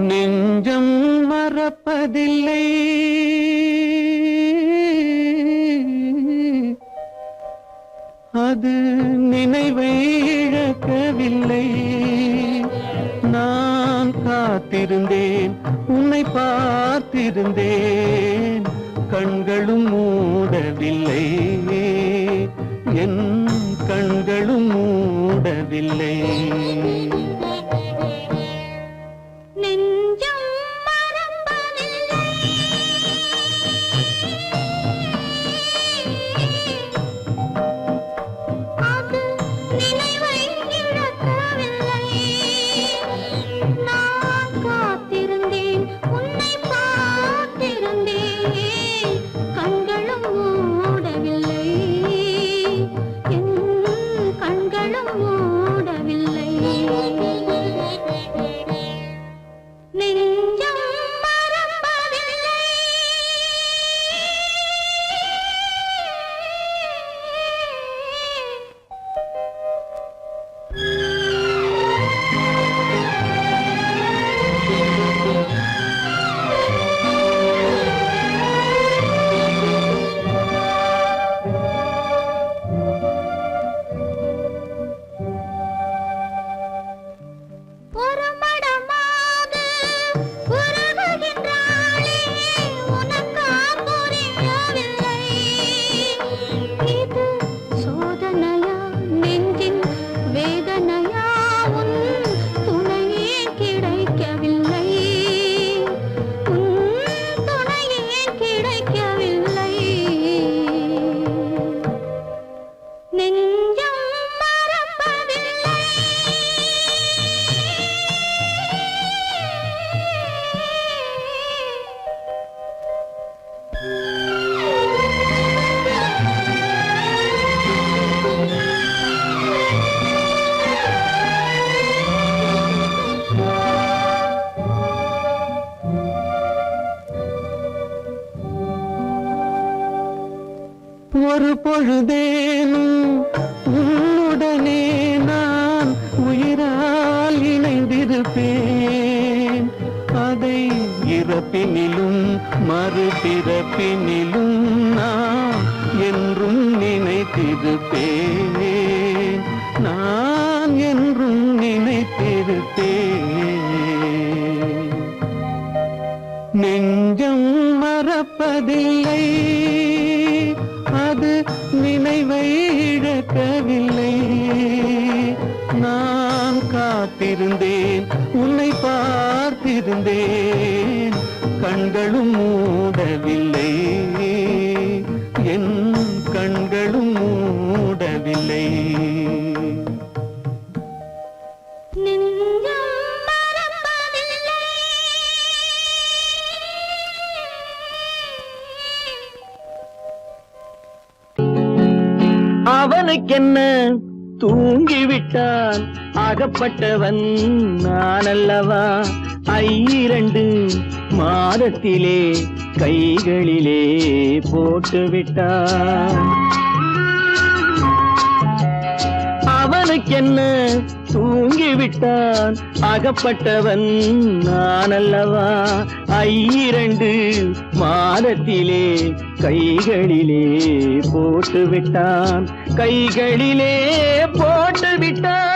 நெஞ்சம் மறப்பதில்லை, அது நினைவை இழக்கவில்லை. நான் காத்திருந்தேன், உன்னை பார்த்திருந்தேன், கண்களும் மூடவில்லை, என் கண்களும் மூடவில்லை. ஒரு பொழுதேனும் உன்னுடனே நான் உயிரால் இணைந்திருப்பேன். அதை இறப்பினிலும் மறுபிறப்பினிலும் நான் என்றும் நினைத்திருப்பேன், நான் என்றும் நினைத்திருப்பேன். நெஞ்சம் மறப்பதில்லை, அது நினைவை இழக்கவில்லை. நான் காத்திருந்தேன், உன்னை பார்த்திருந்தேன், கண்களும் மூடவில்லை, என் கண்களும் மூடவில்லை. அவனுக்கென்ன தூங்கிவிட்டான், அகப்பட்டவன் நான் அல்லவா. 2 மாதத்திலே கைகளிலே போட்டுவிட்டான். அவனுக்கென்ன தூங்கிவிட்டான், அகப்பட்டவன் நான் அல்லவா. 2 மாதத்திலே கைகளிலே போட்டுவிட்டான், கைகளிலே போட்டுவிட்டான்.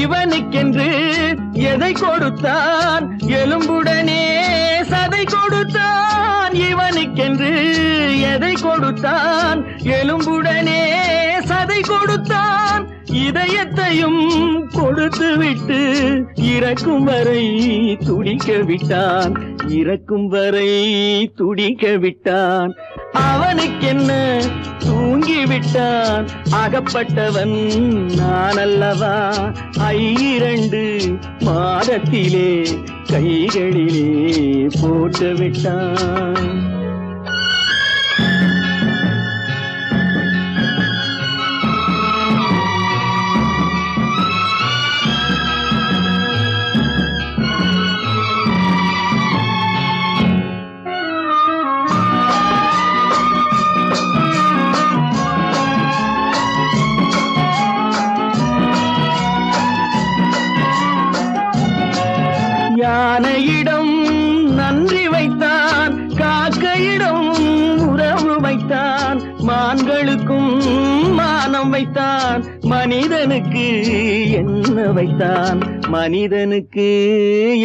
இவனுக்கென்று எதை கொடுத்தான், எலும்புடனே சதை கொடுத்தான். இவனுக்கென்று எதை கொடுத்தான், எலும்புடனே சதை கொடுத்தான். இதயத்தையும் கொடுத்து விட்டு இறக்கும் வரை துடிக்க விட்டான், இறக்கும் வரை துடிக்க விட்டான். அவனுக்கென்ன தூங்கி விட்டான், அகப்பட்டவன் நான் அல்லவா. 2 மாதத்திலே கைகளிலே போட்டு விட்டான். யானையிடம் நன்றி வைத்தான், காக்கையிடம் உறவு வைத்தான், மான்களுக்கும் மானம் வைத்தான், மனிதனுக்கு என்ன வைத்தான், மனிதனுக்கு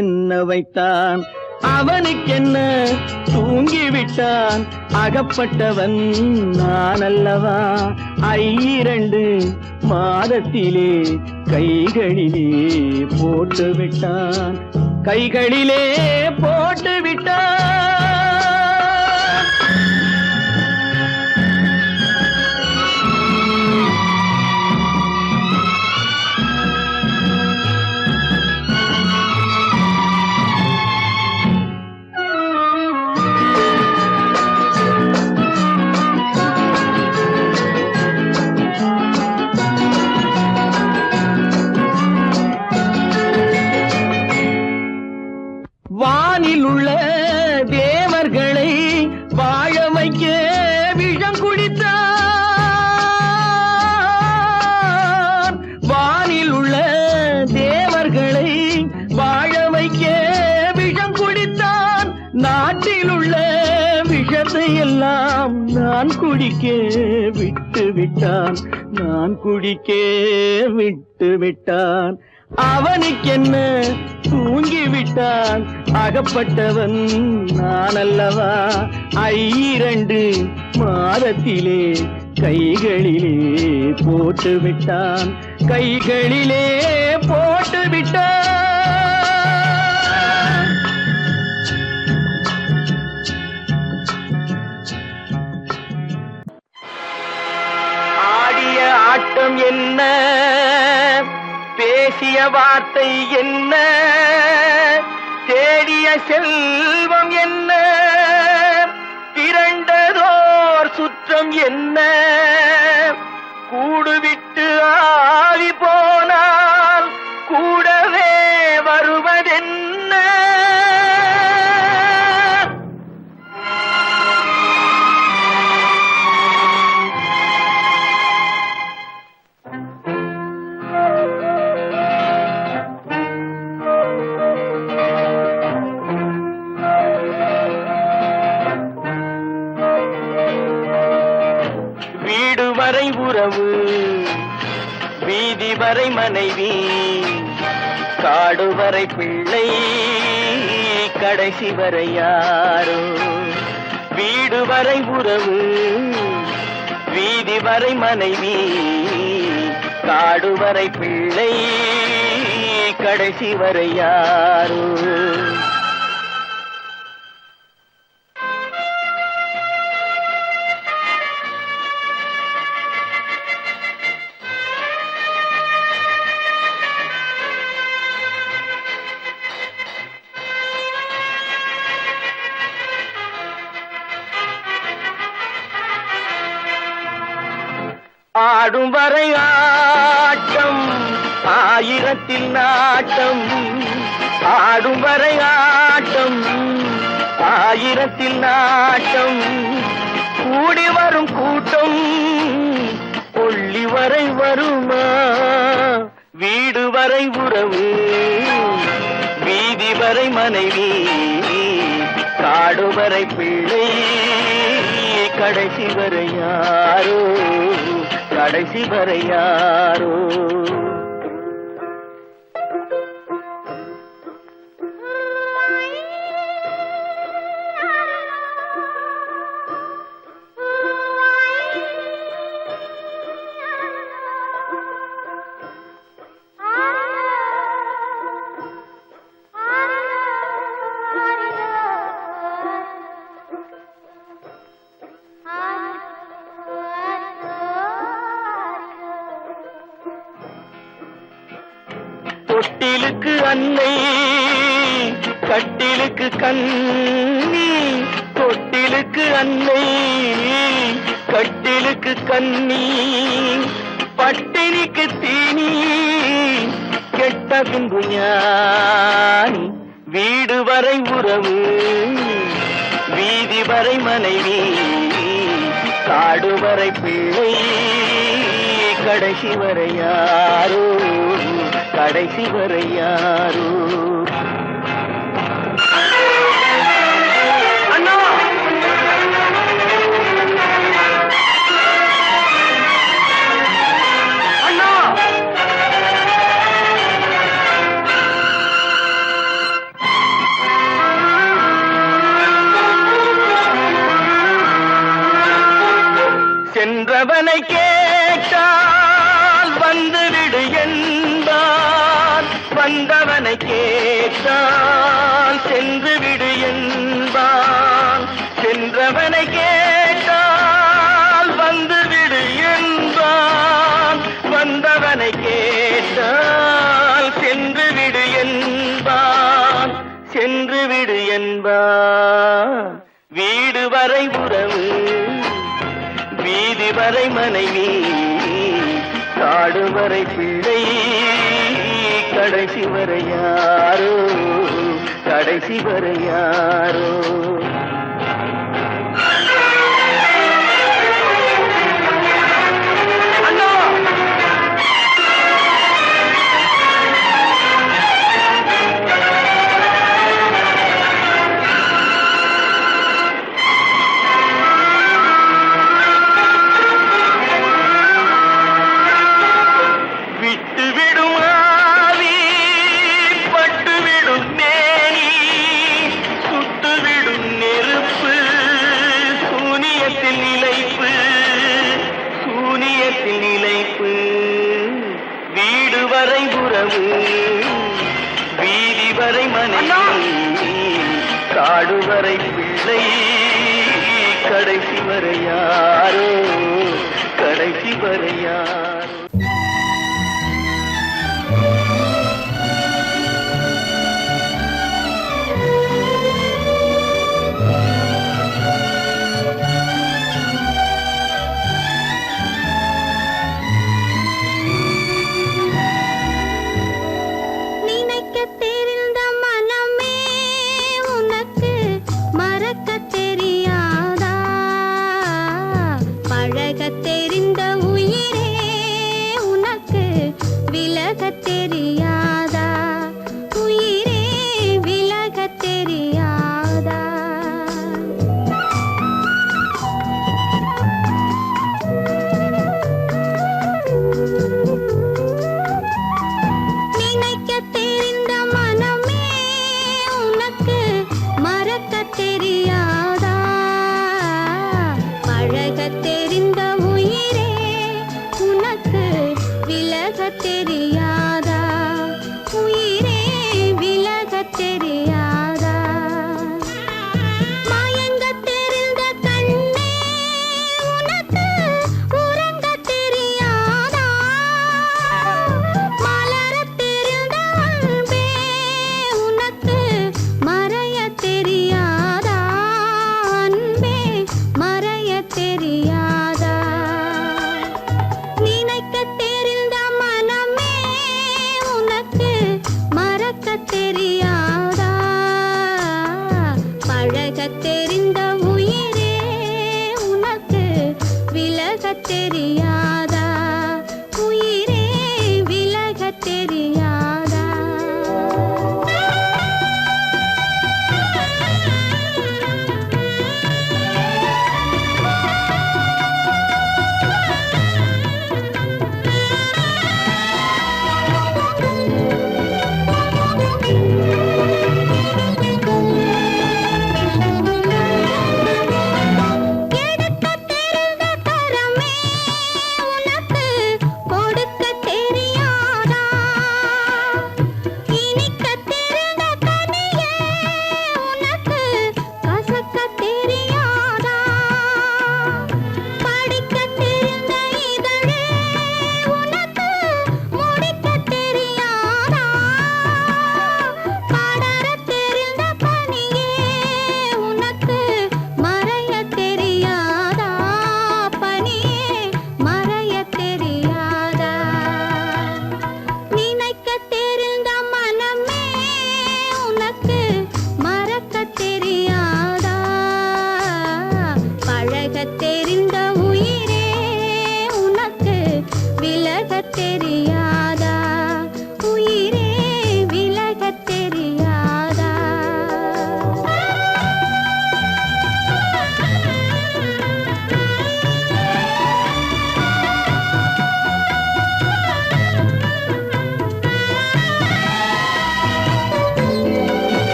என்ன வைத்தான். அவனுக்கென்ன தூங்கிவிட்டான், அகப்பட்டவன் நான் அல்லவா. 2 மாதத்திலே கைகளிலே போட்டு விட்டான், கைகளிலே போட்டு விட்டான். வானில் உள்ள தேவர்களை வாழ வைக்க விஷம் குடித்தான். வானில் உள்ள தேவர்களை வாழ வைக்க விஷம் குடித்தான். நாட்டில் உள்ள விஷத்தை எல்லாம் நான் குடிக்க விட்டு விட்டான், நான் குடிக்க விட்டு விட்டான். அவனுக்கென்ன தூங்கிவிட்டான், அகப்பட்டவன் நான் அல்லவா. 2 மாதத்திலே கைகளிலே போட்டு விட்டான், கைகளிலே போட்டு விட்டான். ஆடிய ஆட்டம் என்ன, பேசிய வார்த்தை என்ன, தேடிய செல்வம் என்ன, திரண்டதோர் சுற்றம் என்ன. கூடுவிட்டு ஆவி போனால் கூடவே வருவதென்ன. வரை உறவு, வீதி வரை மனைவி, காடு வரை பிள்ளை, கடைசி வரை யாரோ. வீடு வரை உறவு, வீதி வரை மனைவி, காடு வரை பிள்ளை, கடைசி வரை யாரோ. ஆடும் வரை ஆட்டம், 1000 நாட்டம். ஆடும் வரை ஆட்டம், 1000 நாட்டம். கூடி வரும் கூட்டம் கொள்ளி வரை வருமா. வீடு வரை உறவு, வீதி வரை மனைவி, காடு வரை பிள்ளை, கடைசி வரை யாரோ, கடைசி வரை யாரோ. தொட்டிலுக்கு அன்னை கட்டிலுக்கு கண்ணி, தொட்டிலுக்கு அன்னை கட்டிலுக்கு கண்ணி, பட்டினிக்கு தீனி கெட்ட பின்பு ஞானி, வீடு வரை உறவு வீதி வரை மனைவி, காடு வரை பிள்ளை கடைசி வரை யாரோ, கடைசி வரை யாரோ. அண்ணா அண்ணா சென்றவனை கேட்டால் வந்துவிடு என்பான், வந்தவனை கேட்டால் சென்று விடு என்பான், சென்றவனை கேட்டால் வந்துவிடு என்பான், வந்தவனை கேட்டால் சென்று விடு என்பான், சென்று விடு என்பான். வீடு வரை உறவு வீதி வரை மனைவி, காடு வரை பிள்ளை கடைசி வரை யாரோ, கடைசி வரை யாரோ. வீடு வரை உறவு வீதி வரை மனைவி, காடு வரை பிள்ளை கடைசி வரை யாரோ, கடைசி வரை யாரோ. தெரிந்த உயிரே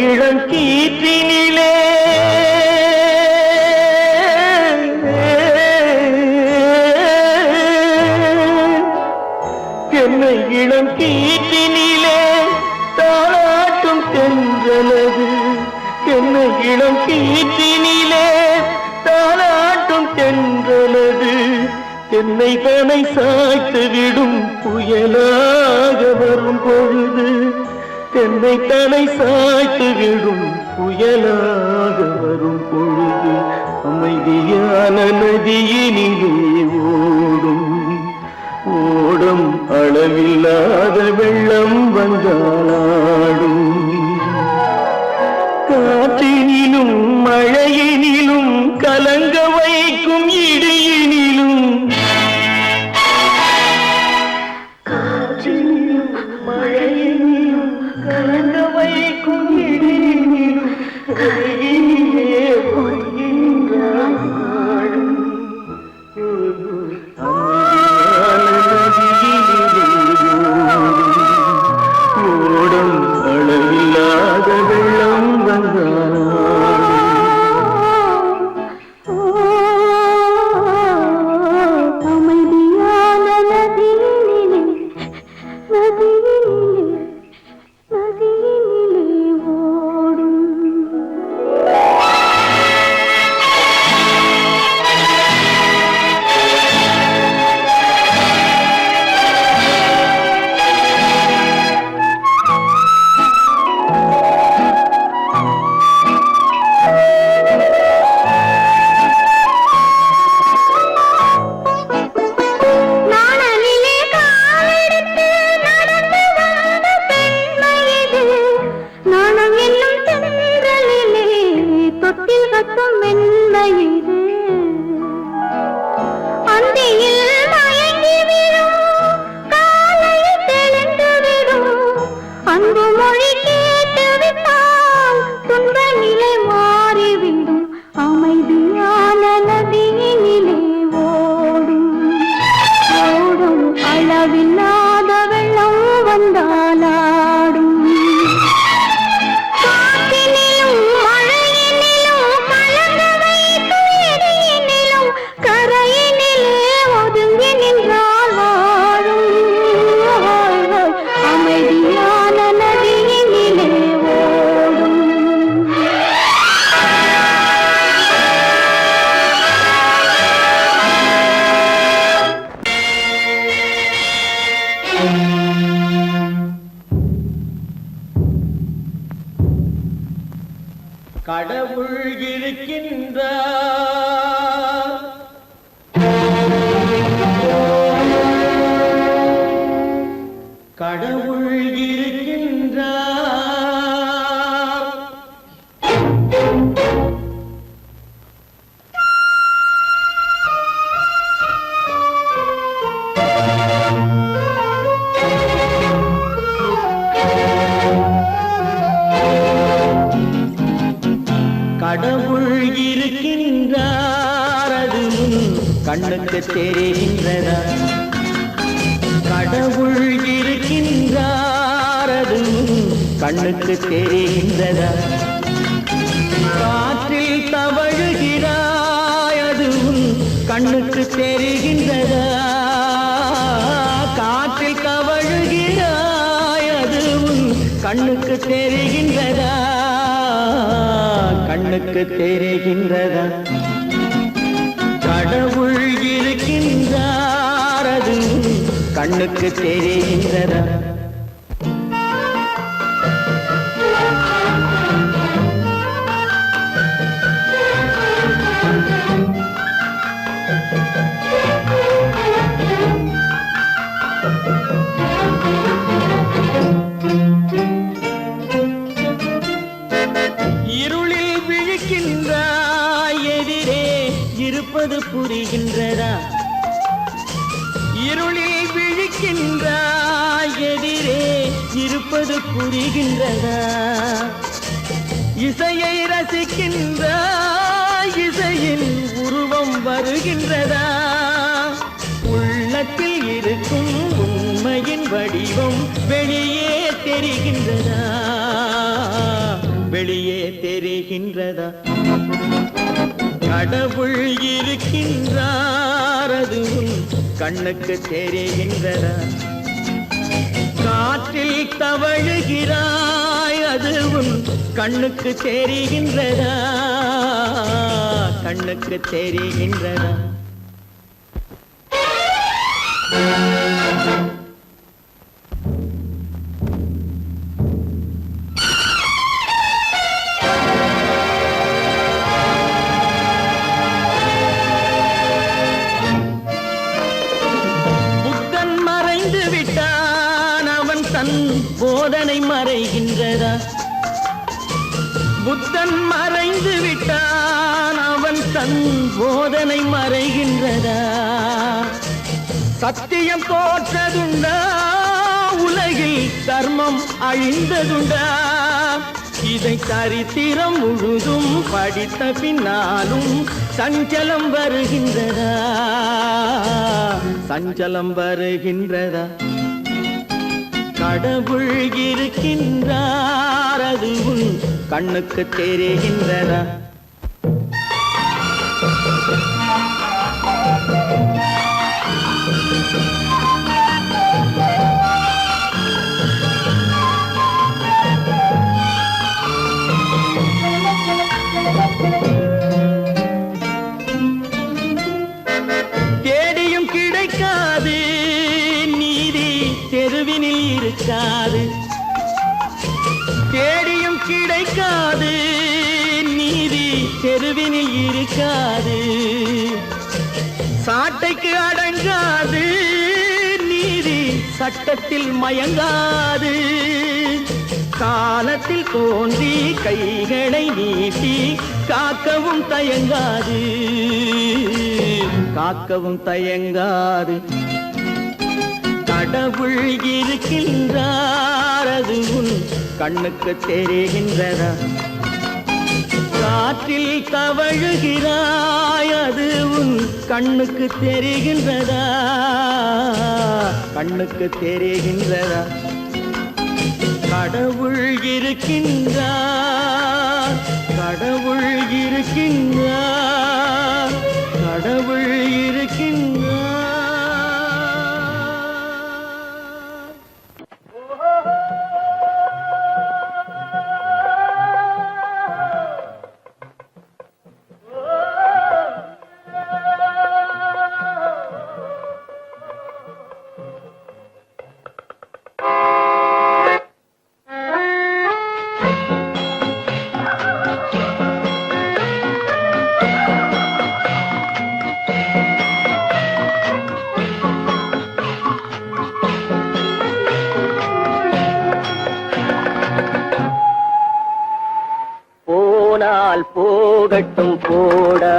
இளம் கீற்றினிலே என்னை இளம் கீற்றினிலே தாளாட்டும் தென்றலது என்னை இளம் கீற்றினிலே தாளாட்டும் தென்றலது என்னை தனை சாய்த்து விடும் புயலாக வரும் பொழுது என்னை தனை சாய்த்து விடும் புயலாக வரும் பொழுது அமைதியான நதியினிலே ஓடும் ஓடும் அளவில்லாத வெள்ளம் வந்தாடும் காற்றினிலும் மழையினிலும் கலங்க வைக்கும் இடியினிலும் காற்றினிலும் மழையினிலும் கலங்க வைக்கும் இடியினிலும் கையினிலே ஒருங்கின்றான் ஓடும் அளவில்லாத வெள்ளம் அமைதியான நதியினிலே ஓடும் நாணலிலே காலெடுத்து நடந்து வந்த பெண்மையது நாணம் என்னும் தென்றலிலே தொட்டில் கட்டும் மென்மையது அந்தியில் மயங்கி விடும் காலையில் தெளிந்து விடும் அன்பு மொழி கேட்டு விட்டால் துன்ப நிலை மாறிவிடும் அமைதியான நதியினிலே ஓடும் ஓடும் அளவில்லாத வெள்ளம் வந்தாலாடும் காற்றினிலும் மழையினிலும் கலங்க வைக்கும் இடியினிலும் கரையினிலே ஒதுங்கி நின்றால் வாழும் அமைதியான நதியினிலே ஓடும் கடவுள் இருக்கின்றார் கடவுள் இருக்கின்றார் கடவுள் இருக்கின்றார் அது கண்ணுக்கு தெரிகின்றதா கடவுள் இருக்கின்றார் அது கண்ணுக்கு தெரிகின்றதா காற்றில் தவழுகிறாய் அது கண்ணுக்கு தெரிகின்றதா காற்றில் தவழுகிறாய் அது கண்ணுக்கு தெரிகின்றதா கண்ணுக்கு தெரிகின்றதா கடவுள் இருக்கின்றார் அது கண்ணுக்கு தெரிகின்றதா இருளில் விழிக்கின்றாய் எதிரே இருப்பது புரிகின்றதா இருளில் விழிக்கின்றாய் எதிரே இருப்பது புரிகின்றதா இசையை ரசிக்கின்றாய் இசையின் உருவம் வருகின்றதா உள்ளத்தில் இருக்கும் உண்மையின் வடிவம் வெளியே தெரிகின்றதா வெளியே தெரிகின்றதா? கடவுள் இருக்கின்றார் அது உன் கண்ணுக்கு தெரிகின்றதா? காற்றில் தவழுகிறாய் அது உன் கண்ணுக்கு தெரிகின்றதா? கண்ணுக்கு தெரிகின்றதா? புத்தன் மறைந்து விட்டான் அவன் தன் போதனை மறைகின்றதா? புத்தன் மறைந்து விட்டான் அவன் தன் போதனை மறைகின்றதா? சத்தியம் தோற்றதுண்டா? உலகில் தர்மம் அழிந்ததுண்டா? இதை சரித்திரம் முழுதும் படித்த பின்னாலும் சஞ்சலம் வருகின்றதா? சஞ்சலம் வருகின்றதா? கடவுள் இருக்கின்றார் அது உன் கண்ணுக்கு தெரிகின்றதா? தேடியும் கிடைக்காது நீதி தெருவினில் இருக்காது. தேடியும் கிடைக்காது நீதி தெருவினில் இருக்காது. சாட்டைக்கு அடங்காது நீதி சட்டத்தில் மயங்காது. காலத்தில் தோன்றி கைகளை நீட்டி காக்கவும் தயங்காது. காக்கவும் தயங்காது. கடவுள் இருக்கின்றார் அது உன் கண்ணுக்கு தெரிகின்றதா? காற்றில் தவழுகிறாய் அது உன் கண்ணுக்கு தெரிகின்றதா? கண்ணுக்கு தெரிகின்றதா? கடவுள் இருக்கின்றார். கடவுள் இருக்கின்றார். கடவுள் இருக்கின்றார். போனால் போகட்டும் போடா,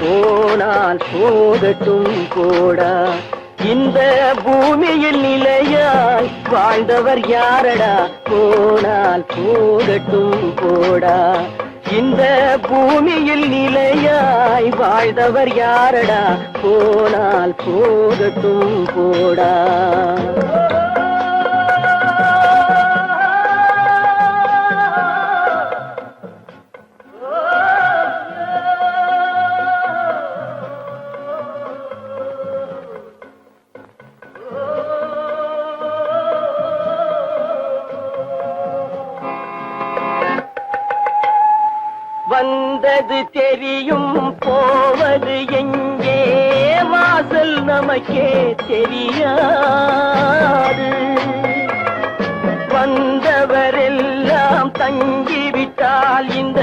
போனால் போகட்டும் போடா. இந்த பூமியில் நிலையாய் வாழ்ந்தவர் யாரடா? போனால் போகட்டும் போடா. இந்த பூமியில் நிலையாய் வாழ்ந்தவர் யாரடா? போனால் போகட்டும் போடா. வந்தது தெரியும் போவது எங்கே? வாசல் நமக்கே தெரியாது. வந்தவரெல்லாம் தங்கிவிட்டால் இந்த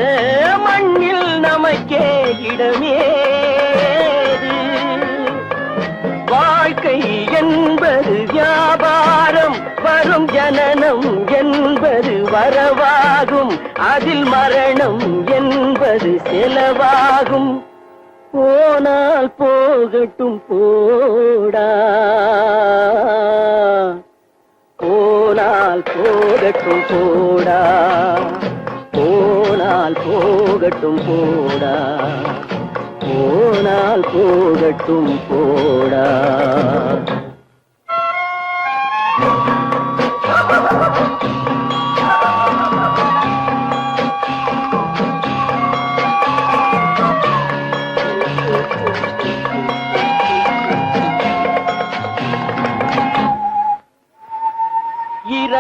மண்ணில் நமக்கே இடமேது. வாழ்க்கை என்பது வியாபாரம், வரும் ஜனனம் என்பது வரவாகும், அதில் மரணம் என்பது செலவாகும். போனால் போகட்டும் போடா, போனால் போகட்டும் போடா, போனால் போகட்டும் போடா, போனால் போகட்டும் போடா.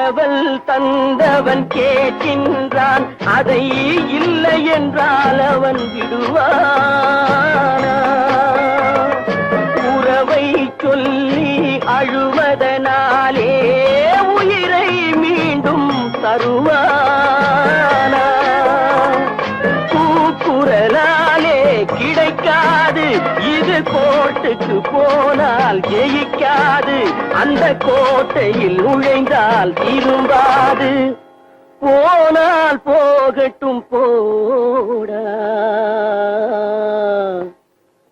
தகவல் தந்தவன் கேட்கின்றான், அதை இல்லை என்றால் அவன் விடுவானா? உறவை சொல்லி அழுவதனாலே உயிரை மீண்டும் தருவானா? கூக்குரலாலே கிடைக்காது, இது கோட்டுக்கு போனால் ஜெயிக்காது, அந்த கோட்டையில் நுழைந்தால் திரும்பாது. போனால் போகட்டும் போடா,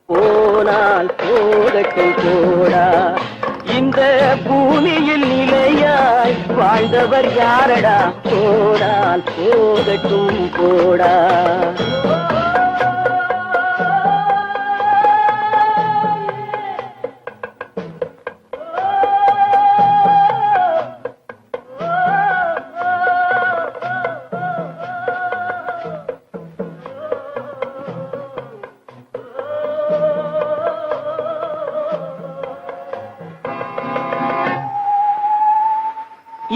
போனால் போகட்டும் போடா. இந்த பூமியில் நிலையாய் வாழ்ந்தவர் யாரடா? போனால் போகட்டும் போடா.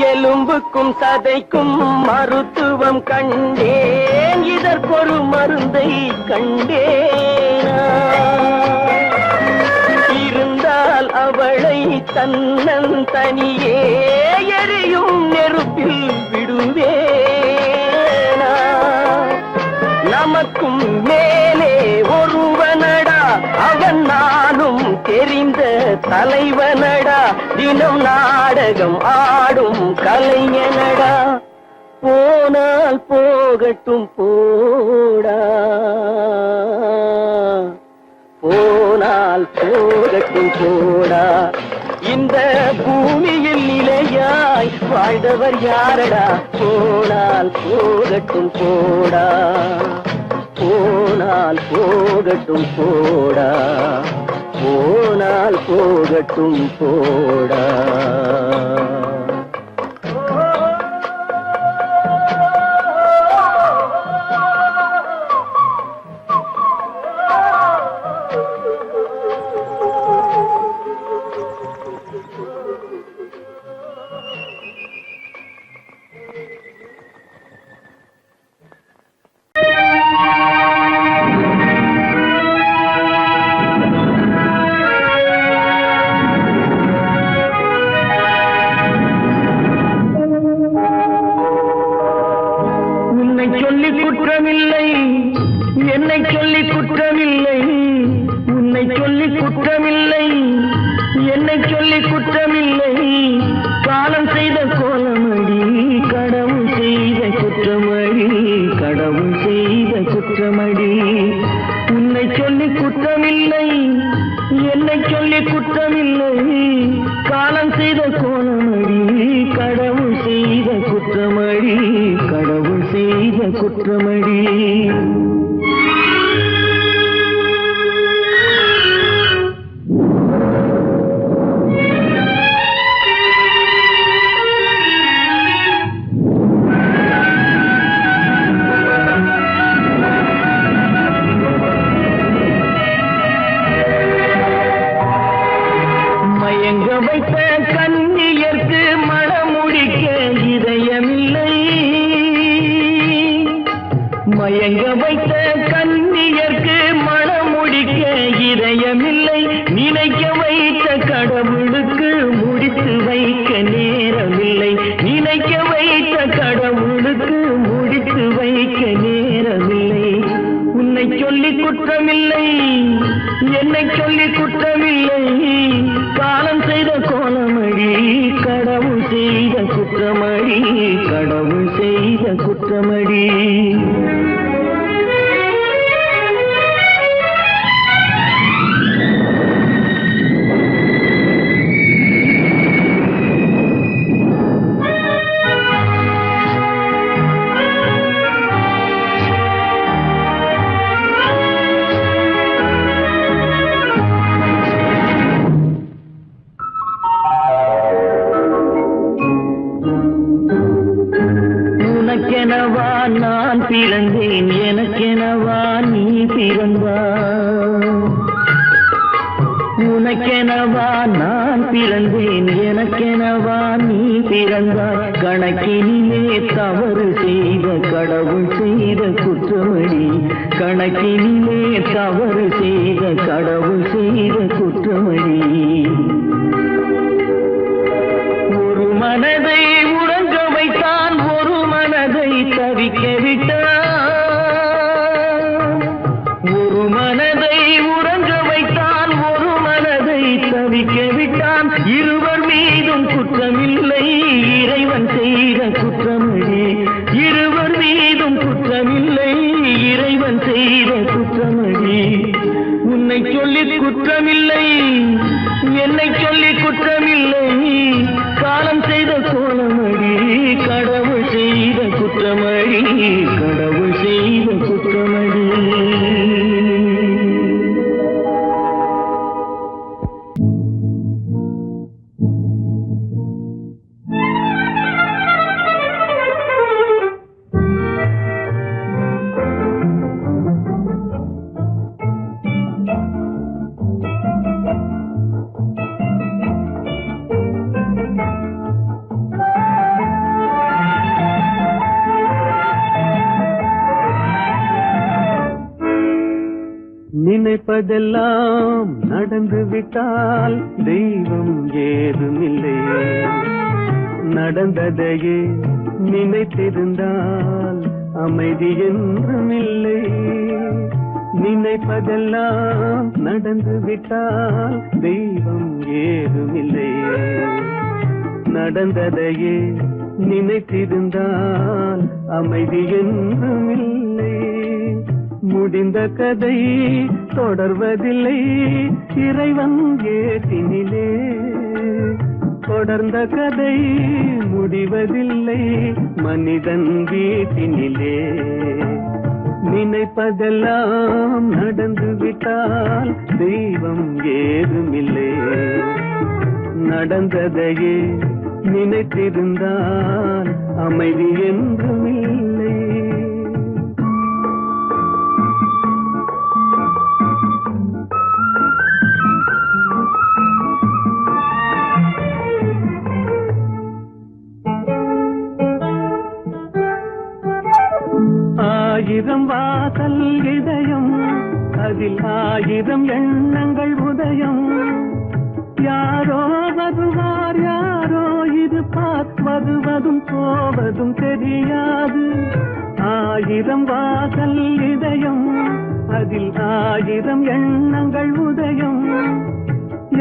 எலும்புக்கும் சதைக்கும் மருத்துவம் கண்டேன், இதற்கொரு மருந்தை கண்டேனா? இருந்தால் அவளை தன்னன் தனியே எரியும் நெருப்பில் விடுவேனா? நமக்கும் மேலே ஒருவனடா, அவன் நானும் தெரிந்த தலைவனடா, தினம் நாடகம் ஆடும் கலைஞனடா. போனால் போகட்டும் போடா, போனால் போகட்டும் போடா. இந்த பூமியில் நிலையாய் வாழ்ந்தவர் யாரடா? போனால் போகட்டும் போடா, போனால் போகட்டும் போடா, போனால் போகட்டும் போடா. சொல்லி குற்றமில்லை, என்னை சொல்லி குற்றமில்லை, உன்னை சொல்லி குற்றமில்லை, என்னை சொல்லி குற்றமில்லை. காலம் செய்த கோலமடி, கடவுள் செய்த குற்றமடி, கடவுள் செய்த குற்றமடி. உன்னை சொல்லி குற்றமில்லை, என்னை சொல்லி குற்றமில்லை. காலம் செய்த கோலமடி, கடவுள் செய்த குற்றமடி, கடவுள் செய்த குற்றமடி. மயங்க வைத்த கண்ணியர்க்கு மணமுடிக்க இதயமில்லை, மயங்க வைத்த கண்ணியர்க்கு மணமுடிக்க இதயமில்லை. நினைக்க வைத்த கடவுளுக்கு முடித்து வைக்க நேரமில்லை, நினைக்க வைத்த கடவுளுக்கு முடித்து வைக்க நேரமில்லை. உன்னை சொல்லி குற்றமில்லை, என்னை சொல்லி குற்றமில்லை. காலம் செய்த கோலமடி, கடவுள் செய்த குற்றமடி, கடவுள் செய்த குற்றமடி. உனக்கெனவா நான் பிறந்தேன், எனக்கெனவா நீ பிறந்தா? உனக்கெனவா நான் பிறந்தேன், எனக்கெனவா நீ பிறந்தாய். கணக்கினிலே தவறு செய்த கடவுள் செய்த குற்றமடி, கணக்கினிலே தவறு செய்த கடவுள் செய்த குற்றமடி. ஒரு மனதை உறங்க வைத்தான், ஒரு மனதை தவிக்க விட்டான். ஒரு மனதை உறங்க வைத்தான், ஒரு மனதை தவிக்க விட்டான். இருவர் மீதும் குற்றமில்லை, இறைவன் செய்த குற்றமடி. இருவர் மீதும் குற்றமில்லை, இறைவன் செய்த குற்றமடி. உன்னை சொல்லி குற்றமில்லை, என்னை சொல்லி குற்றமில்லை, காலம் செய்த கோலமடி. கடவுள் செய்த குற்றமடி, கடவுள் செய்த குற்றமடி. நினைப்பதெல்லாம் நடந்து விட்டால் தெய்வம் ஏதுமில்லை. நடந்ததையே நினைத்திருந்தால் அமைதி என்றுமில்லை. நினைப்பதெல்லாம் நடந்து விட்டால் தெய்வம் ஏதுமில்லை. நடந்ததையே நினைத்திருந்தால் அமைதி என்றுமில்லை. முடிந்த கதை தொடர்வதில்லை, இறைவன் ஏட்டினிலே. தொடர்ந்த கதை முடிவதில்லை, மனிதன் வீட்டினிலே. நினைப்பதெல்லாம் நடந்து விட்டால் தெய்வம் ஏதுமில்லை. நடந்ததையே நினைத்திருந்தால் அமைதி என்றுமில்லை. ஆயிரம் வாசல் இதயம், அதில் ஆயிரம் எண்ணங்கள் உதயம். யாரோ வருவார், யாரோ இருப்பார், வருவதும் போவதும் தெரியாது. ஆயிரம் வாசல் இதயம், அதில் ஆயிரம் எண்ணங்கள் உதயம்.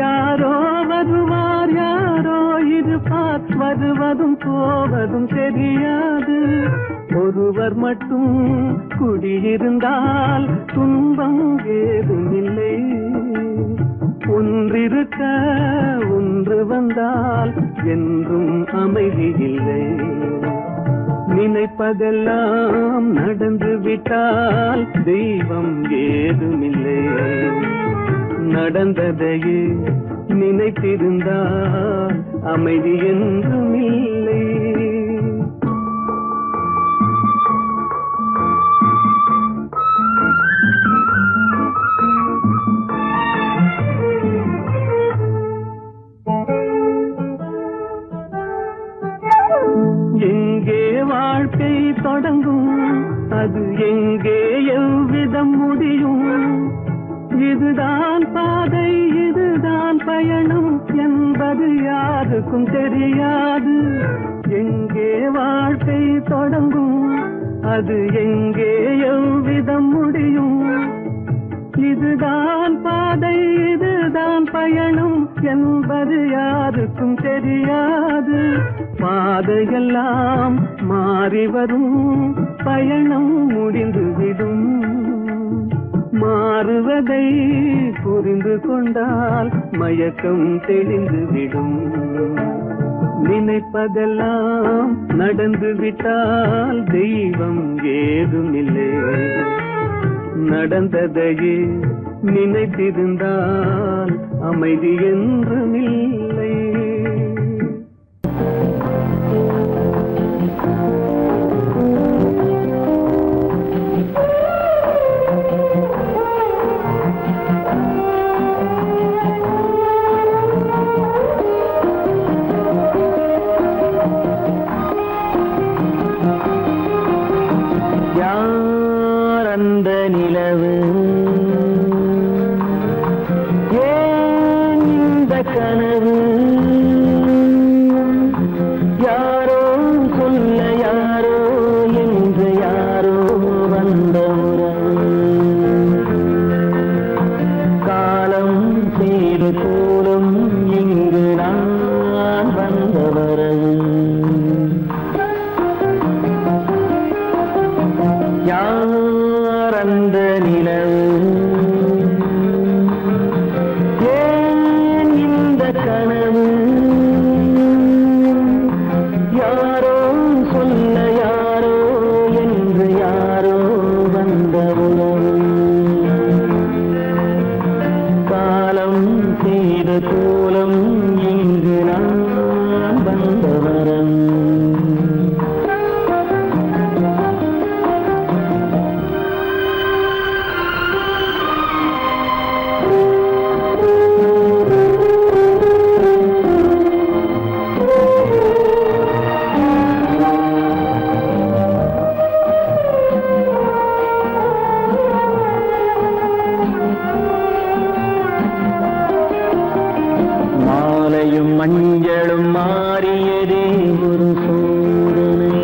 யாரோ வருவார், யாரோ இருப்பார், வருவதும் போவதும் தெரியாது. ஒருவர் மட்டும் குடியிருந்தால் துன்பம் ஏதுமில்லை. ஒன்றிருக்க ஒன்று வந்தால் என்றும் அமைதி இல்லை. நினைப்பதெல்லாம் நடந்து விட்டால் தெய்வம் ஏதுமில்லை. நடந்ததையே நினைத்திருந்தால் அமைதி என்றுமில்லை. எங்கே வாழ்க்கை தொடங்கும், அது எங்கே எவ்விதம் முடியும்? இதுதான் பாதை, இதுதான் பயணம் என்பது யாருக்கும் தெரியாது. எங்கே வாழ்க்கை தொடங்கும், அது எங்கே எவ்விதம் முடியும்? இதுதான் பாதை, இதுதான் பயணம் என்பது யாருக்கும் தெரியாது. பாதையெல்லாம் மாறி வரும், பயணம் முடிந்துவிடும். மாறுவதை புரிந்து கொண்டால் மயக்கம் தெளிந்துவிடும். நினைப்பதெல்லாம் நடந்து விட்டால் தெய்வம் ஏதுமில்லை. நடந்ததையே நினைத்திருந்தால் அமைதி என்றுமில்லை. அந்த நிலவு ஏன் இந்த கனவு யாரோ சொல்ல யாரோ என்று யாரோ வந்த உணவு காலம் செய்த கோலம் இங்கு நான் வந்த வரம் மாலையும் மஞ்சளும் மாறியதே ஒரு சோதனை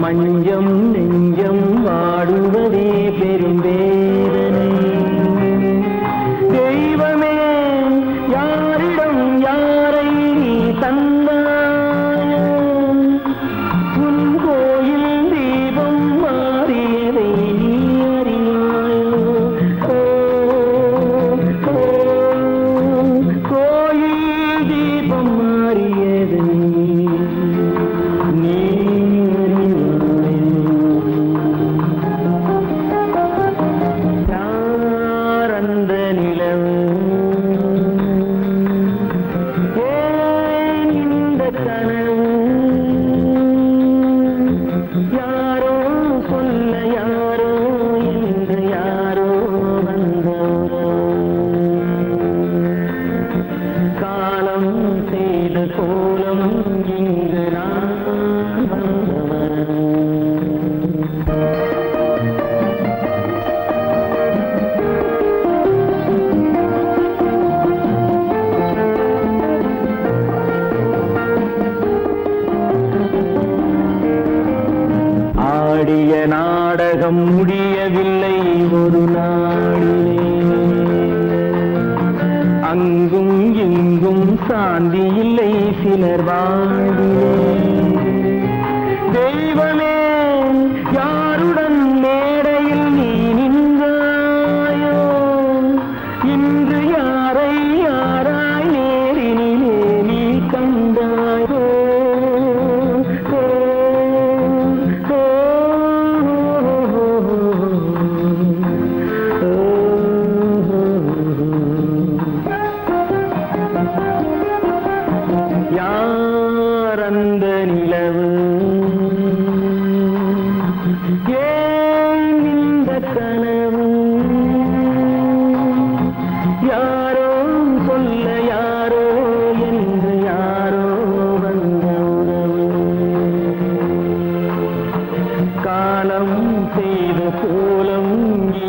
மஞ்சம் நெஞ்சம் வாடுவதே பெரும் வேதனை தெய்வமே யாரிடம் யாரை நீ தந்தாயோ உன் கோயில் தீபம் மாறியதை நீ அறியாயோ கோயில் தீபம் மாறியதை நீ யார் அந்த நிலவு ஏன் இந்த கனவு யாரோ சொல்ல யாரோ என்று யாரோ வந்த காலம் செய்த கோலம் இங்கு நான் வந்தவன் ஆடிய நாடகம் முடியவில்லை ஒரு நாளிலே அங்கும் இங்கும் சாந்தி இல்லை சிலர் வாழ்விலே தெய்வமே யாருடன் மேடையில் நீ நின்றாயோ இன்று யாரை யாராய் நேரினிலே நீ கண்டாயோ யார் அந்த நிலவு ஏன் இந்த கனவு யாரோ சொல்ல யாரோ என்று யாரோ வந்த உறவு காலம் செய்த கோலம்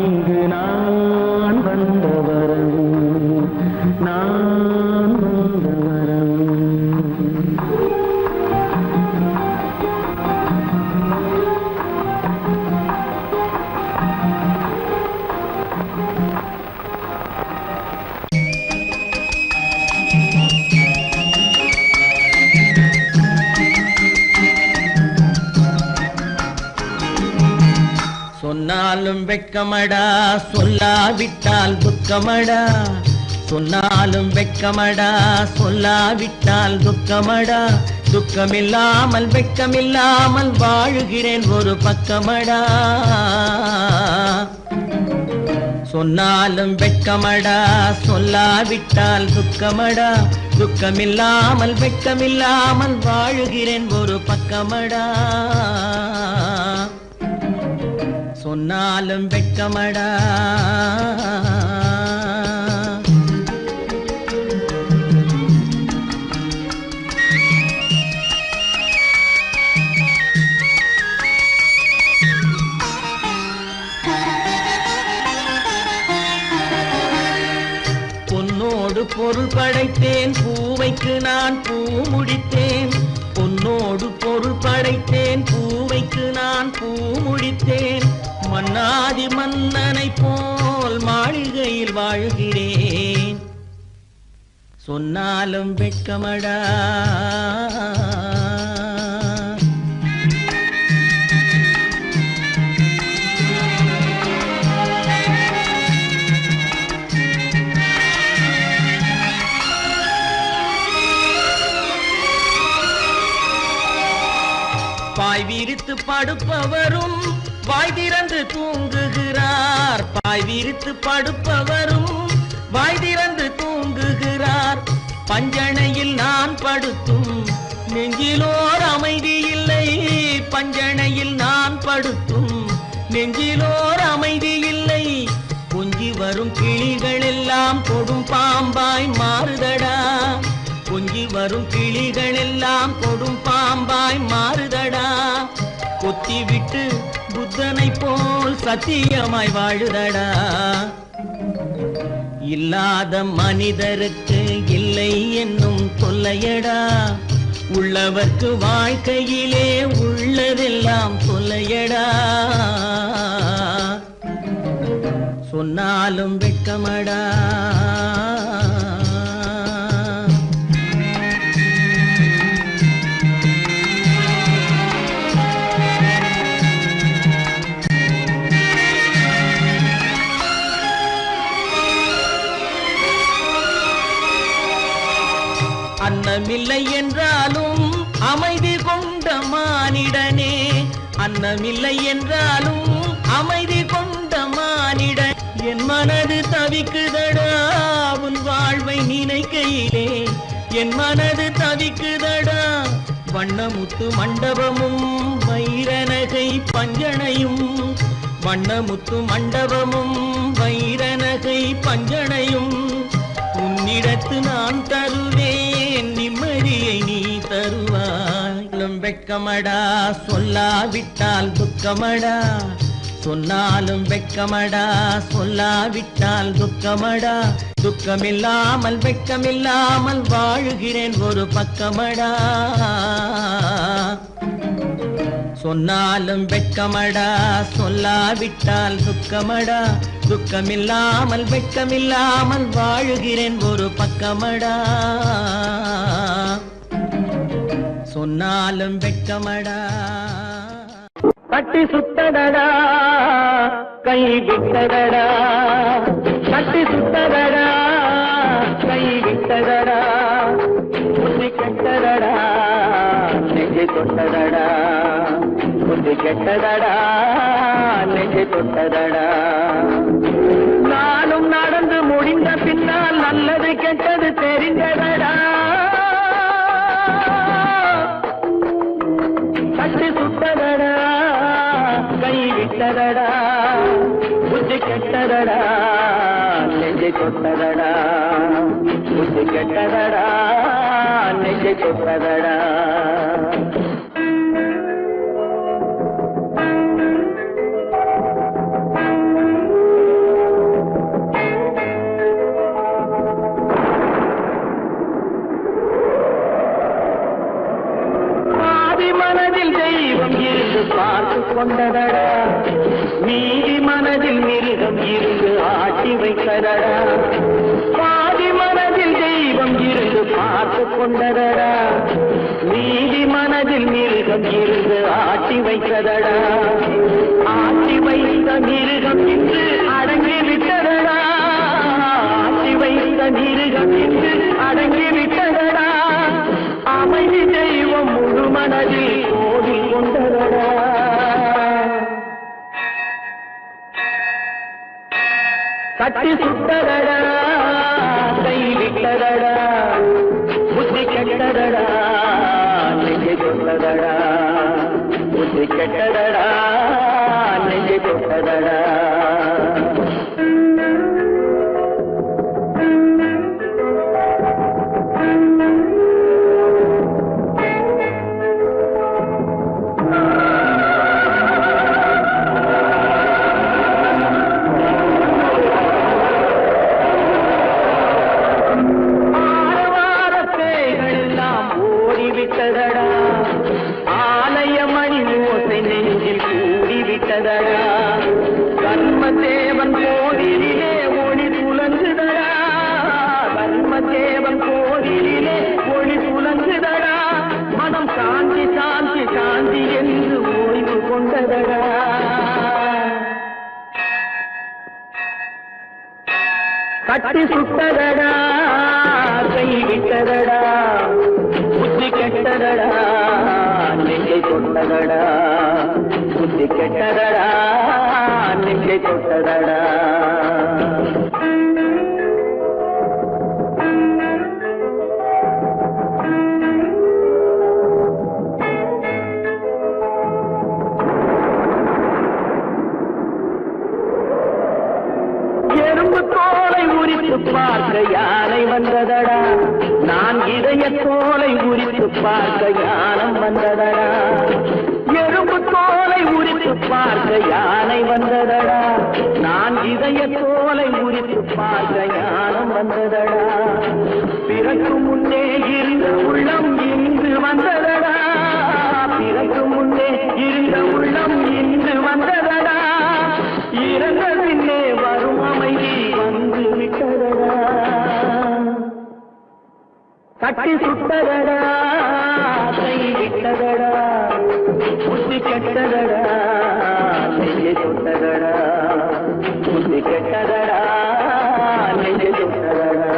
இங்கு நான் வந்த வரவு நான் வந்த வரவு சொன்னாலும் வெட்கமடா சொல்லாவிட்டால் துக்கமடா சொன்னாலும் வெட்கமடா சொல்லாவிட்டால் துக்கமடா துக்கமில்லாமல் வெட்கமில்லாமல் வாழுகிறேன் ஒரு பக்கமடா சொன்னாலும் வெட்கமடா சொல்லாவிட்டால் துக்கமடா துக்கமில்லாமல் வெட்கமில்லாமல் வாழுகிறேன் ஒரு பக்கமடா சொன்னாலும் வெட்கமடா பொன்னோடு பொருள் படைத்தேன் பூவைக்கு நான் பூ முடித்தேன் பொன்னோடு பொருள் படைத்தேன் பூவைக்கு நான் பூ முடித்தேன் மன்னாதி மன்னனை போல் மாளிகையில் வாழ்கிறேன் சொன்னாலும் வெட்கமடா பாய் விரித்து படுப்பவரும் வாய் திறந்து தூங்குகிறார். பாய் விரித்து படுப்பவரும் வாய் திறந்து தூங்குகிறார். பஞ்சணையில் நான் படுத்தும் நெஞ்சிலோர் அமைதி இல்லை. பஞ்சணையில் நான் படுத்தும் நெஞ்சிலோர் அமைதி இல்லை. கொஞ்சி வரும் கிளிகள் எல்லாம் கொடும் பாம்பாய் மாறுதடா. கொஞ்சி வரும் கிளிகள் எல்லாம் கொடும் பாம்பாய் மாறுதடா. கொத்தி விட்டு புத்தனை போல் சத்தியமாய் வாழுதடா. இல்லாத மனிதருக்கு இல்லை என்னும் தொல்லையடா. உள்ளவர்க்கு வாழ்க்கையிலே உள்ளதெல்லாம் தொல்லையடா. சொன்னாலும் வெட்கமடா. அன்னமில்லை என்றாலும் அமைதி கொண்ட மானிடனே. அன்னமில்லை என்றாலும் அமைதி கொண்ட மானிடன். என் மனது தவிக்குதடா உன் வாழ்வை நினைக்கையிலே. என் மனது தவிக்குதடா. வண்ணமுத்து மண்டபமும் வைரநகை பஞ்சனையும். வண்ணமுத்து மண்டபமும் வைரநகை பஞ்சனையும். உன்னிடத்து நான் தருவேன் நிம்மதியை நீ தருவாய். வெட்கமடா சொல்லாவிட்டால் துக்கமடா. சொன்னாலும் வெட்கமடா சொல்லாவிட்டால் துக்கமடா. துக்கமில்லாமல் வெட்கமில்லாமல் வாழுகிறேன் ஒரு பக்கமடா. சொன்னாலும் வெட்கமடா சொல்லாவிட்டால் துக்கமடா. துக்கமில்லாமல் வெட்கமில்லாமல் வாழுகிறேன் ஒரு பக்கமடா. சொன்னாலும் வெட்கமடா. கட்டி சுட்டதடா கை விட்டதடா. கட்டி சுட்டதடா கை விட்டதடா. புத்தி கெட்டதடா நெஞ்சை தொட்டதடா. புத்தி கெட்டதடா நெஞ்சை தொட்டதடா. நானும் நடந்து முடிந்த பின்னால் நல்லது கெட்டது தெரிந்ததடா. கட்டி சுட்டதடா கை விட்டதடா. புத்தி கெட்டதடா நெஞ்சை தொட்டதடா. புத்தி கெட்டதடா நெஞ்சை தொட்டதடா. பார்த்து கொண்டதடா. மீதி மனதில் மிருகம் இருந்து ஆட்டி வைத்ததடா. பாதி மனதில் தெய்வம் இருந்து பார்த்து கொண்டதடா. மீதி மனதில் மிருகம் இருந்து ஆட்டி வைத்ததடா. ஆட்டி வைத்த மிருகம் இன்று அடங்கி விட்டதடா. ஆட்டி வைத்த மிருகம் இன்று அடங்கி விட்டதடா. அமைதி தெய்வம் முழு மனதில் கோவில் கொண்டதடா. கட்டி சுட்டதடா கை விட்டதடா. புத்தி கெட்டதடா நெஞ்சை தொட்டதடா. புத்தி கெட்டதடா நெஞ்சை தொட்டதடா. கர்மதேவன் கோவிலிலே ஒளி துலங்குதடா. கர்மதேவன் கோவிலிலே ஒளி துலங்குதடா. மனம் சாந்தி சாந்தி சாந்தி என்று ஓய்வு கொண்டதடா. கட்டி சுட்டதடா கை விட்டதடா. புத்தி கெட்டதடா நெஞ்சை தொட்டதடா புத்தி கெட்டதடா நெஞ்சை தொட்டதடா பார்க்க யானை வந்ததடா நான் இதய தோலை உரித்து பார்க்க யானம் வந்ததடா எறும்பு தோலை உரித்து பார்க்க யானை வந்ததடா நான் இதய தோலை உரித்து பார்க்க யானம் வந்ததடா பிறகு முன்னே இருந்த உள்ளம் இன்று வந்ததடா பிறகு முன்னே இருந்த உள்ளம் இன்று வந்ததடா இறந்த பின்னே வரும் அமைதி வந்து விட்டதடா கட்டி சுட்டதடா கை விட்டதடா புத்தி கெட்டதடா நெஞ்சை சுட்டதடா புத்தி கெட்டதடா நெஞ்சை சுட்டதடா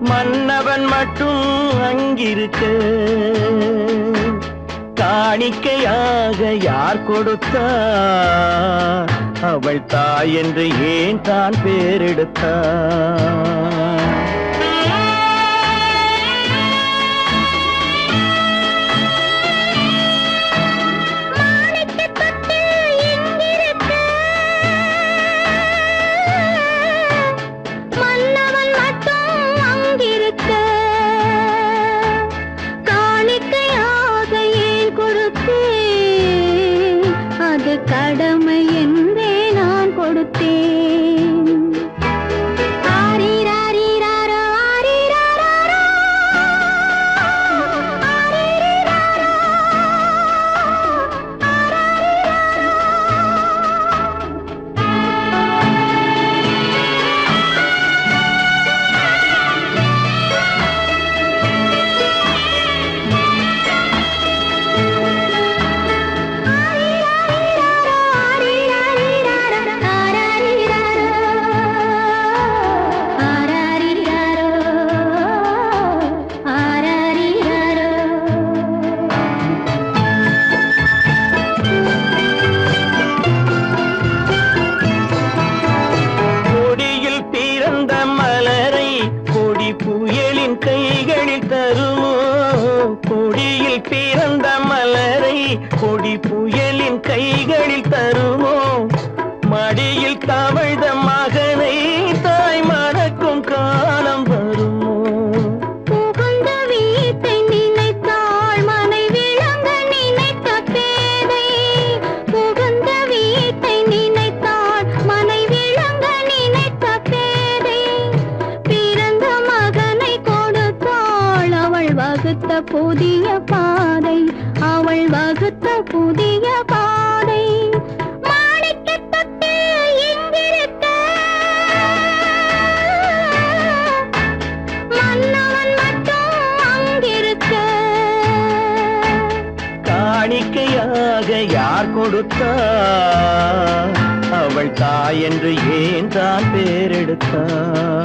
மன்னவன் மட்டும் அங்கிருக்க காணிக்கையாக யார் கொடுத்தார் அவள் தாய் என்று ஏன் தான் பேரெடுத்தார் கடமை என்றே நான் கொடுத்தேன் ஆரிராரிராரா ஆரிராரா கொடி புயலின் கைகளில் தருமோ மடியில் தவழ்ந்த மகனை தாய் மறக்கும் காலம் வருமோ புகுந்த வீட்டை நினைத்தாள் மனை விளங்க நினைத்த பேதை புகுந்த வீட்டை நினைத்தாள் மனை விளங்க நினைத்த பேதை பிறந்த மகனை கொடுத்தாள் அவள் வகுத்த புதிய பாதை அவள் வகுத்த புதிய பாதை மாணிக்கத் தொட்டில் எங்கிருக்க மன்னவன் மட்டும் அங்கிருக்க காணிக்கையாக யார் கொடுத்தார் அவள் தாய் என்று ஏன் தான் பேரெடுத்தார்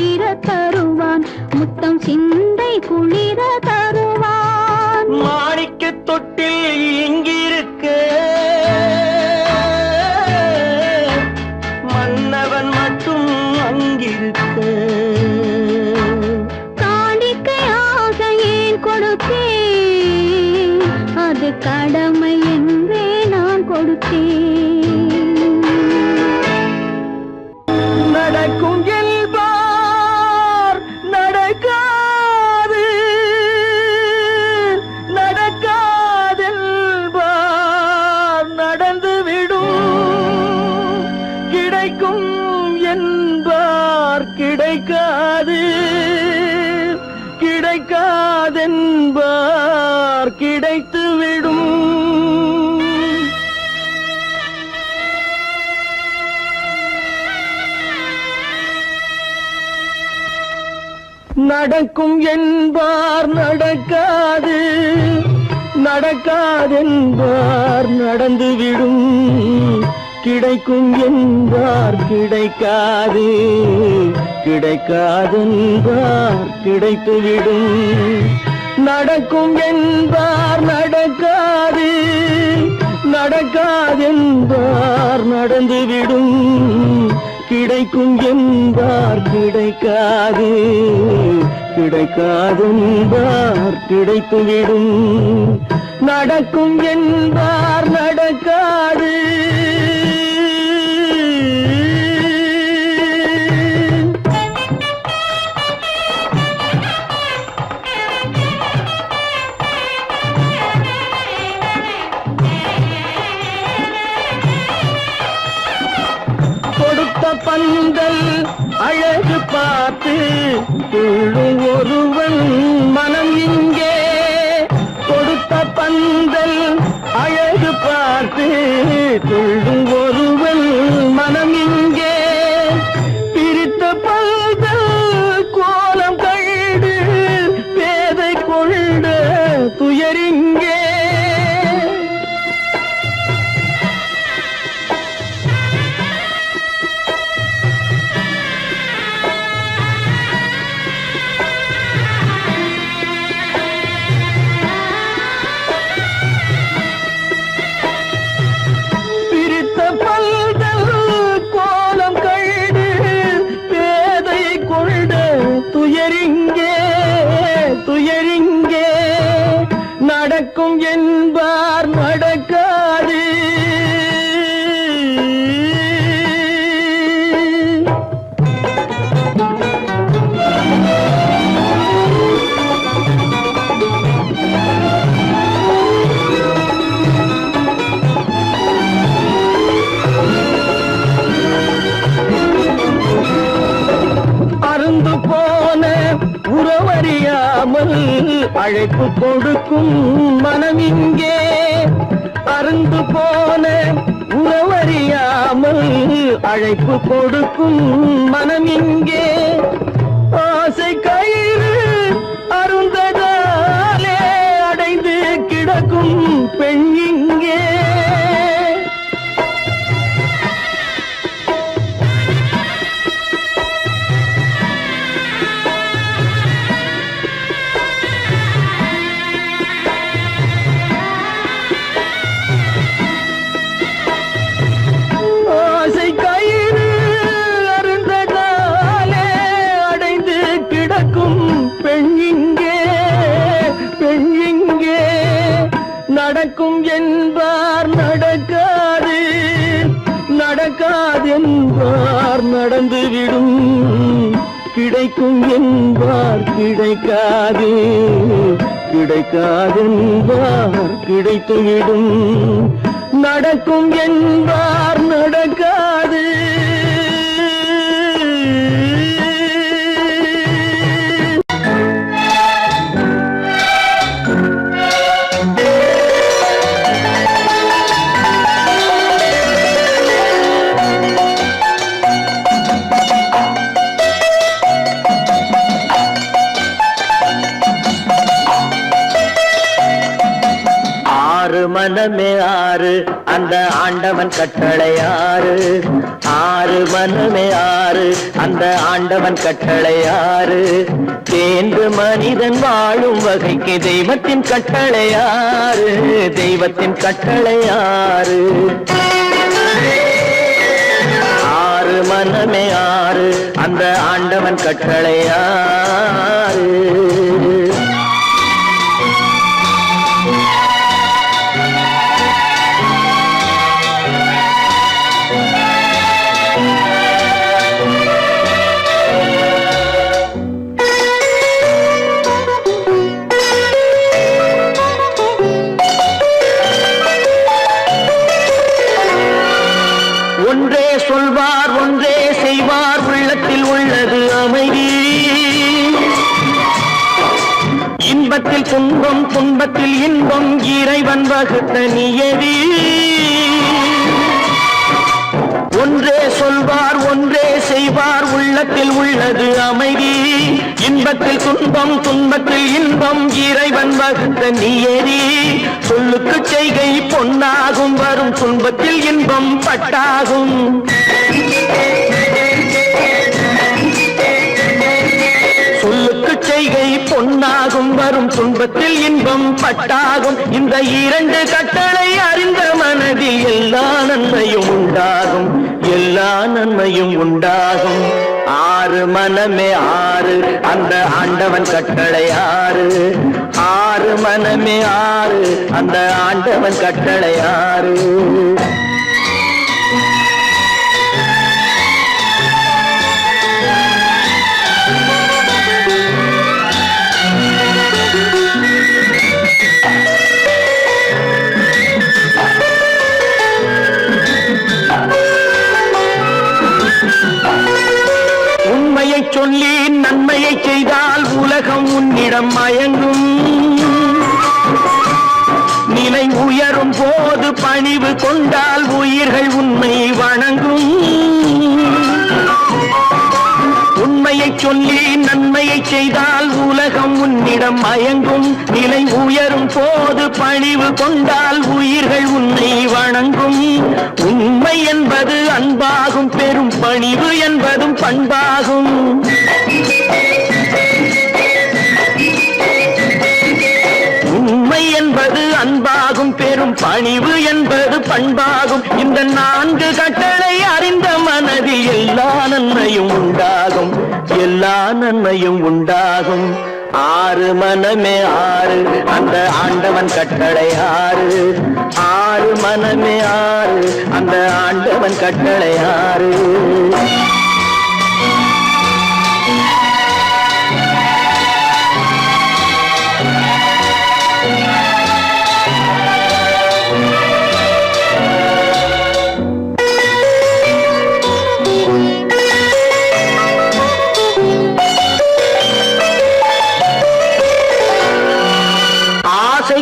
குளிர தருவான், முத்தம் சிந்தை குளிர தருவான். மாணிக்க தொட்டில் இங்கிருக்க மன்னவன் மட்டும் அங்கிருக்க. காணிக்கையாக ஏன் கொடுத்தேன், அது கடமை என்றே நான் கொடுத்தேன். நடக்கும் என்பார் நடக்காது, நடக்காதென்பார் நடந்துவிடும். கிடைக்கும் என்பார் கிடைக்காது, கிடைக்காதென்பார் கிடைத்துவிடும். நடக்கும் என்பார் நடக்காது, நடக்காதென்பார் நடந்துவிடும். கிடைக்கும் என்பார் கிடைக்காது, கிடைக்காதென்பார் கிடைத்துவிடும். நடக்கும் என்பார் நடக்காது, நடக்காதென்பார் நடந்துவிடும். கிடைக்கும் என்பார் கிடைக்காது, கிடைக்காதென்பார் கிடைத்துவிடும். நடக்கும் என்பார் நடக்காது. கொடுத்த பந்தல் அழகு பார்த்து துள்ளும் ஒருவன் மனம் இங்கே. கொடுத்த பந்தல் அழகு பார்த்து துள்ளும் ஒருவன் மனம் இங்கே. பிரித்த பந்தல் கோலம் கண்டு பேதை கொண்ட துயரிங்கே. துயரிங்கே, துயரிங்கே. நடக்கும் என்பார் நடக்காது. அருந்து போன உறவறியாமல் அழைப்பு கொடுக்கும் மனம் இங்கே. அருந்து போன உறவறியாமல் அழைப்பு கொடுக்கும் மனம் இங்கே. ஆசை கயிறு அருந்ததாலே அடைந்து கிடக்கும் பெண் இங்கே. நடக்கும் என்பார் நடக்காது, நடக்காதென்பார் நடந்துவிடும். கிடைக்கும் என்பார் கிடைக்காது, கிடைக்காதென்பார் கிடைத்துவிடும். நடக்கும் என்பார் நடக்காது. மனமே ஆறு அந்த ஆண்டவன் கட்டளை ஆறு ஆறு மனமே ஆறு அந்த ஆண்டவன் கட்டளை ஆறு தேர்ந்து மனிதன் வாழும் வகைக்கு தெய்வத்தின் கட்டளை ஆறு தெய்வத்தின் கட்டளை ஆறு ஆறு மனமே ஆறு அந்த ஆண்டவன் கட்டளை ஆறு ஒன்றே சொல்வார் ஒன்றே செய்வார் உள்ளத்தில் உள்ளது அமைதி இன்பத்தில் துன்பம் துன்பத்தில் இன்பம் இறைவன் வகுத்த நியதி ஒன்றே சொல்வார் ஒன்றே செய்வார் உள்ளத்தில் உள்ளது அமைதி இன்பத்தில் துன்பம் துன்பத்தில் இன்பம் இறைவன் வகுத்த நியதி சொல்லுக்கு செய்கை பொன்னாகும் வரும் துன்பத்தில் இன்பம் பட்டாகும் சொல்லுக்கு செய்கை பொன்னாகும் வரும் துன்பத்தில் இன்பம் பட்டாகும் இந்த இரண்டு கட்டளை அறிந்த மனதில் எல்லா நன்மையும் உண்டாகும் எல்லா நன்மையும் உண்டாகும் ஆறு மனமே ஆறு அந்த ஆண்டவன் கட்டளை ஆறு ஆறு மனமே ஆறு அந்த ஆண்டவன் கட்டளை ஆறு உண்மையை சொல்லி நன்மையை செய்தால் உலகம் உன்னிடம் மயங்கும் நிலை உயரும் போது பணிவு கொண்டால் உயிர்கள் உன்னை வணங்கும் உண்மையை சொல்லி நன்மையை செய்தால் உலகம் உன்னிடம் மயங்கும் நிலை உயரும் போது பணிவு கொண்டால் உயிர்கள் உன்னை வணங்கும் உண்மை என்பது அன்பாகும் பெரும் பணிவு என்பதும் பண்பாகும் உண்மை என்பது அன்பாகும் பெரும் பணிவு என்பது பண்பாகும் இந்த நான்கு கட்டளை அறிந்த மனதில் எல்லா நன்மையும் உண்டாகும் எல்லா நன்மையும் உண்டாகும் ஆறு மனமே ஆறு அந்த ஆண்டவன் கட்டளை ஆறு ஆறு மனமே ஆறு அந்த ஆண்டவன் கட்டளை ஆறு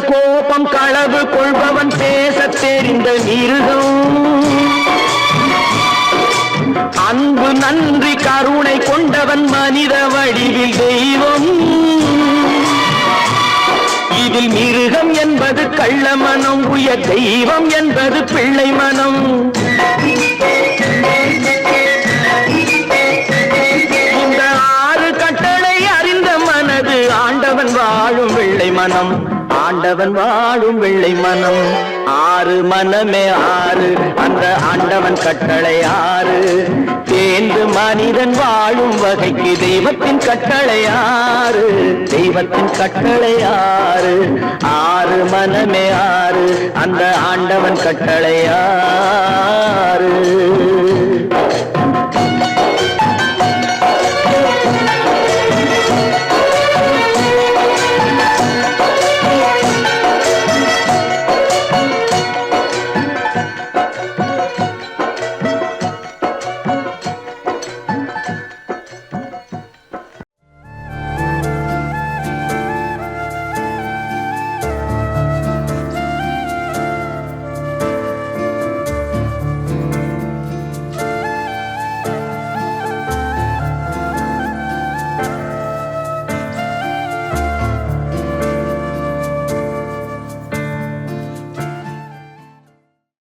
கோபம் களவு கொள்பவன் பேசத் தெரிந்த மிருகம் அன்பு நன்றி கருணை கொண்டவன் மனித வடிவில் தெய்வம் இதில் மிருகம் என்பது கள்ள மனம் உயர் தெய்வம் என்பது பிள்ளை மனம் இந்த ஆறு கட்டளை அறிந்த மனது ஆண்டவன் வாழும் வெள்ளை மனம் ஆண்டவன் வாழும் வெள்ளை மனம் ஆறு மனமே ஆறு அந்த ஆண்டவன் கட்டளை ஆறு தேர்ந்து மனிதன் வாழும் வகைக்கு தெய்வத்தின் கட்டளை ஆறு தெய்வத்தின் கட்டளை ஆறு ஆறு மனமே ஆறு அந்த ஆண்டவன் கட்டளை ஆறு